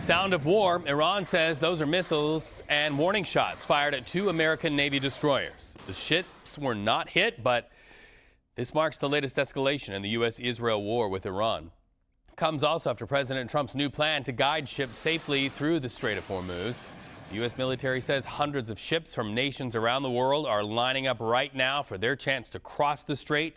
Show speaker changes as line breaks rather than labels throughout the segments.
sound of war. Iran says those are missiles and warning shots fired at 2 American Navy destroyers. The ships were not hit, but this marks the latest escalation in the U.S.-Israel war with Iran. Comes also after President Trump's new plan to guide ships safely through the Strait of Hormuz. The U.S. military says hundreds of ships from nations around the world are lining up right now for their chance to cross the strait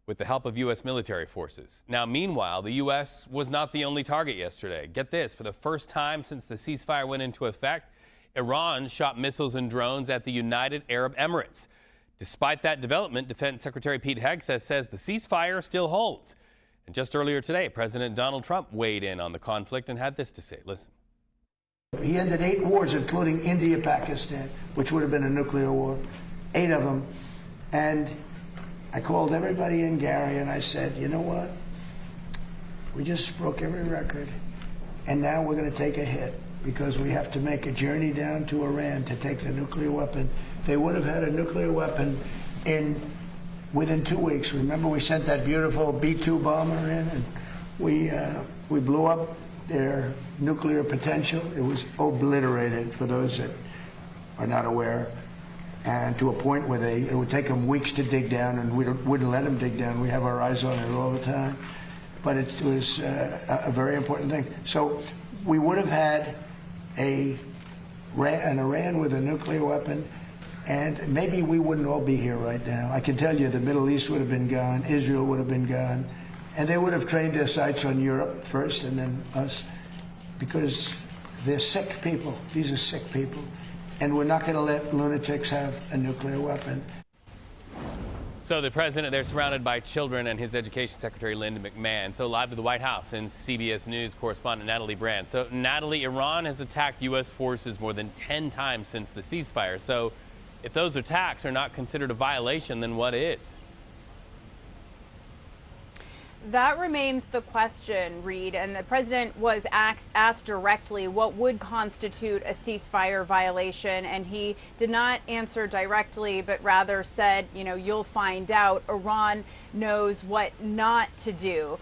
with the help of U.S. military forces. Now, meanwhile, the U.S. was not the only target yesterday. Get this, for the first time since the ceasefire went into effect, Iran shot missiles and drones at the United Arab Emirates. Despite that development, Defense Secretary Pete Hegseth says the ceasefire still holds. And just earlier today, President Donald Trump weighed in on the conflict and had this to say. Listen.
He ended 8 wars, including India, Pakistan, which would have been a nuclear war, 8 of them. And I called everybody in, Gary, and I said, you know what? We just broke every record, and now we're going to take a hit because we have to make a journey down to Iran to take the nuclear weapon. They would have had a nuclear weapon within 2 weeks. Remember, we sent that beautiful B-2 bomber in, and we blew up their nuclear potential. It was obliterated, for those that are not aware, and to a point where it would take them weeks to dig down, and we wouldn't let them dig down. We have our eyes on it all the time. But it was a very important thing. So we would have had an Iran with a nuclear weapon, and maybe we wouldn't all be here right now. I can tell you the Middle East would have been gone, Israel would have been gone, and they would have trained their sights on Europe first and then us, because they're sick people. These are sick people. And we're not going to let lunatics have a nuclear weapon.
So the president, they're surrounded by children, and his education secretary, Linda McMahon. So live to the White House and CBS News correspondent Natalie Brand. So Natalie, Iran has attacked U.S. forces more than 10 times since the ceasefire. So if those attacks are not considered a violation, then what is?
That remains the question, Reed, and the president was asked directly what would constitute a ceasefire violation, and he did not answer directly, but rather said, you know, you'll find out. Iran knows what not to do.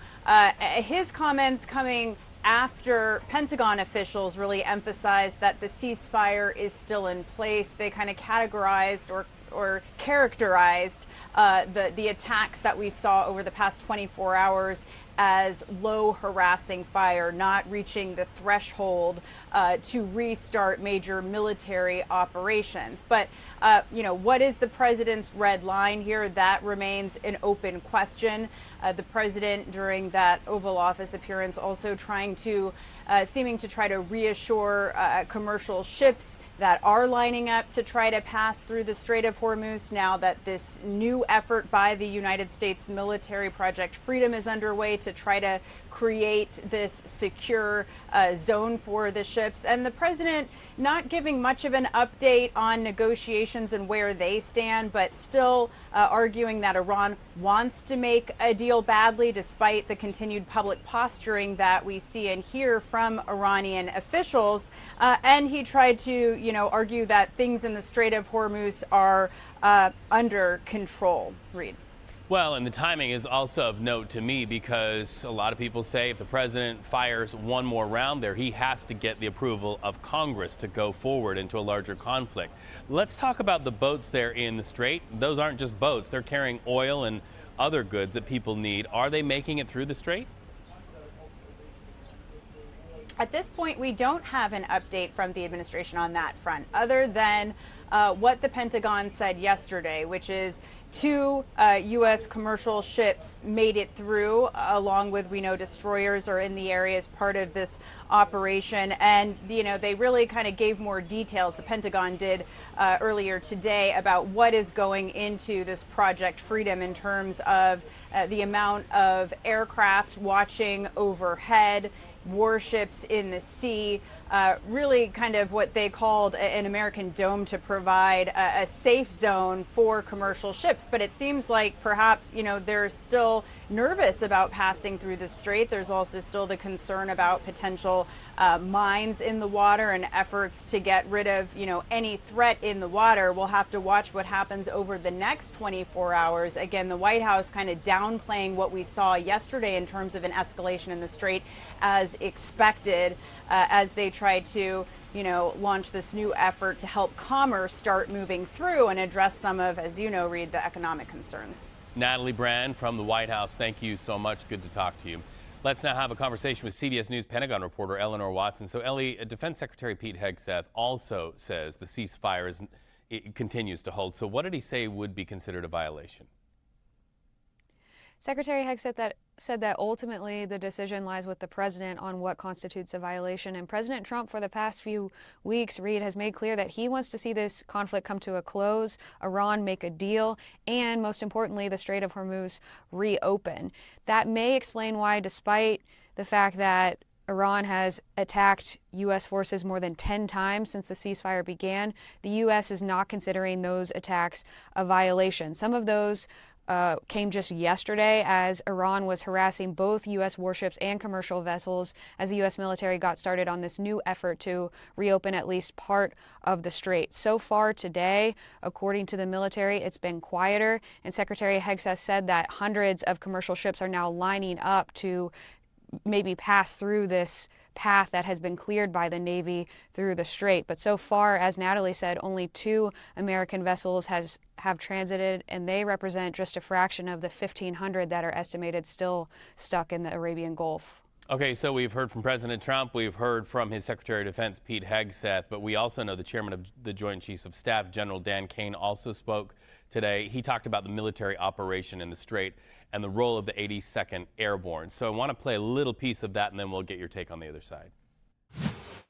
His comments coming after Pentagon officials really emphasized that the ceasefire is still in place. They kind of categorized or characterized the attacks that we saw over the past 24 hours as low harassing fire, not reaching the threshold to restart major military operations. But, you know, what is the president's red line here? That remains an open question. The president, during that Oval Office appearance, also seeming to try to reassure commercial ships that are lining up to try to pass through the Strait of Hormuz now that this new effort by the United States military, Project Freedom, is underway to try to create this secure zone for the ships. And the president not giving much of an update on negotiations and where they stand, but still arguing that Iran wants to make a deal badly, despite the continued public posturing that we see and hear from Iranian officials. And he tried to, you know, argue that things in the Strait of Hormuz are under control. Reed.
Well, and the timing is also of note to me, because a lot of people say if the president fires one more round there, he has to get the approval of Congress to go forward into a larger conflict. Let's talk about the boats there in the Strait. Those aren't just boats. They're carrying oil and other goods that people need. Are they making it through the Strait?
At this point, we don't have an update from the administration on that front, other than what the Pentagon said yesterday, which is 2 U.S. commercial ships made it through, along with, we know, destroyers are in the area as part of this operation. And, you know, they really kind of gave more details, the Pentagon did earlier today, about what is going into this Project Freedom in terms of the amount of aircraft watching overhead, warships in the sea, really kind of what they called an American dome to provide a safe zone for commercial ships. But it seems like perhaps, they're still nervous about passing through the strait. There's also still the concern about potential mines in the water and efforts to get rid of, any threat in the water. We'll have to watch what happens over the next 24 hours. Again, the White House kind of downplaying what we saw yesterday in terms of an escalation in the strait as expected, as they try to, launch this new effort to help commerce start moving through and address some of, as you know, Reed, the economic concerns.
Natalie Brand from the White House, thank you so much. Good to talk to you. Let's now have a conversation with CBS News Pentagon reporter Eleanor Watson. So, Ellie, Defense Secretary Pete Hegseth also says the ceasefire continues to hold. So what did he say would be considered a violation?
Secretary Hegseth said that ultimately the decision lies with the president on what constitutes a violation. And President Trump, for the past few weeks, Reed, has made clear that he wants to see this conflict come to a close, Iran make a deal, and most importantly, the Strait of Hormuz reopen. That may explain why, despite the fact that Iran has attacked U.S. forces more than 10 times since the ceasefire began, the U.S. is not considering those attacks a violation. Some of those came just yesterday as Iran was harassing both U.S. warships and commercial vessels as the U.S. military got started on this new effort to reopen at least part of the strait. So far today, according to the military, it's been quieter, and Secretary Hegseth said that hundreds of commercial ships are now lining up to maybe pass through this path that has been cleared by the Navy through the strait. But so far, as Natalie said, only 2 American vessels have transited, and they represent just a fraction of the 1,500 that are estimated still stuck in the Arabian Gulf.
Okay, so we've heard from President Trump, we've heard from his Secretary of Defense, Pete Hegseth, but we also know the chairman of the Joint Chiefs of Staff, General Dan Kane, also spoke today. He talked about the military operation in the strait and the role of the 82nd Airborne. So I want to play a little piece of that, and then we'll get your take on the other side.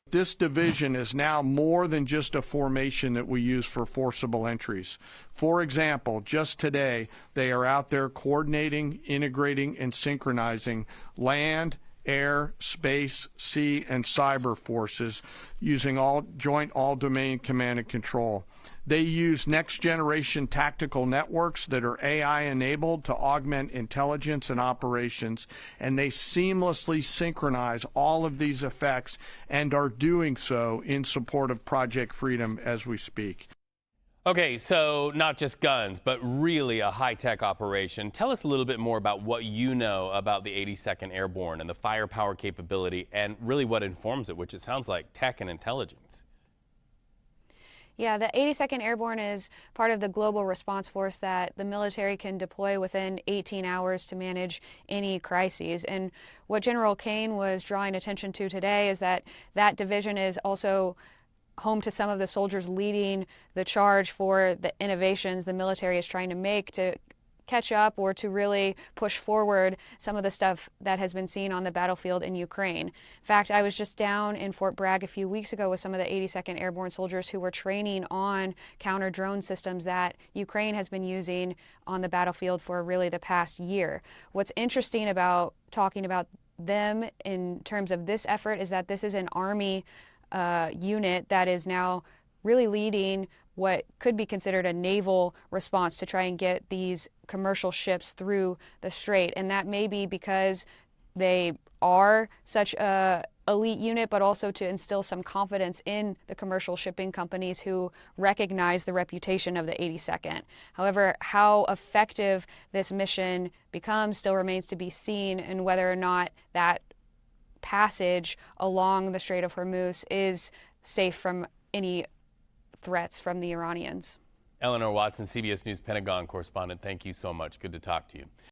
This division is now more than just a formation that we use for forcible entries. For example, just today, they are out there coordinating, integrating, and synchronizing land, air, space, sea, and cyber forces using joint all-domain command and control. They use next-generation tactical networks that are AI-enabled to augment intelligence and operations, and they seamlessly synchronize all of these effects and are doing so in support of Project Freedom as we speak.
Okay, so not just guns, but really a high-tech operation. Tell us a little bit more about what you know about the 82nd Airborne and the firepower capability and really what informs it, which it sounds like tech and intelligence.
Yeah, the 82nd Airborne is part of the global response force that the military can deploy within 18 hours to manage any crises. And what General Kane was drawing attention to today is that that division is also home to some of the soldiers leading the charge for the innovations the military is trying to make to catch up or to really push forward some of the stuff that has been seen on the battlefield in Ukraine. In fact, I was just down in Fort Bragg a few weeks ago with some of the 82nd Airborne soldiers who were training on counter-drone systems that Ukraine has been using on the battlefield for really the past year. What's interesting about talking about them in terms of this effort is that this is an Army unit that is now really leading what could be considered a naval response to try and get these commercial ships through the strait. And that may be because they are such a elite unit, but also to instill some confidence in the commercial shipping companies who recognize the reputation of the 82nd. However, how effective this mission becomes still remains to be seen, and whether or not that passage along the Strait of Hormuz is safe from any threats from the Iranians.
Eleanor Watson, CBS News Pentagon correspondent, thank you so much. Good to talk to you.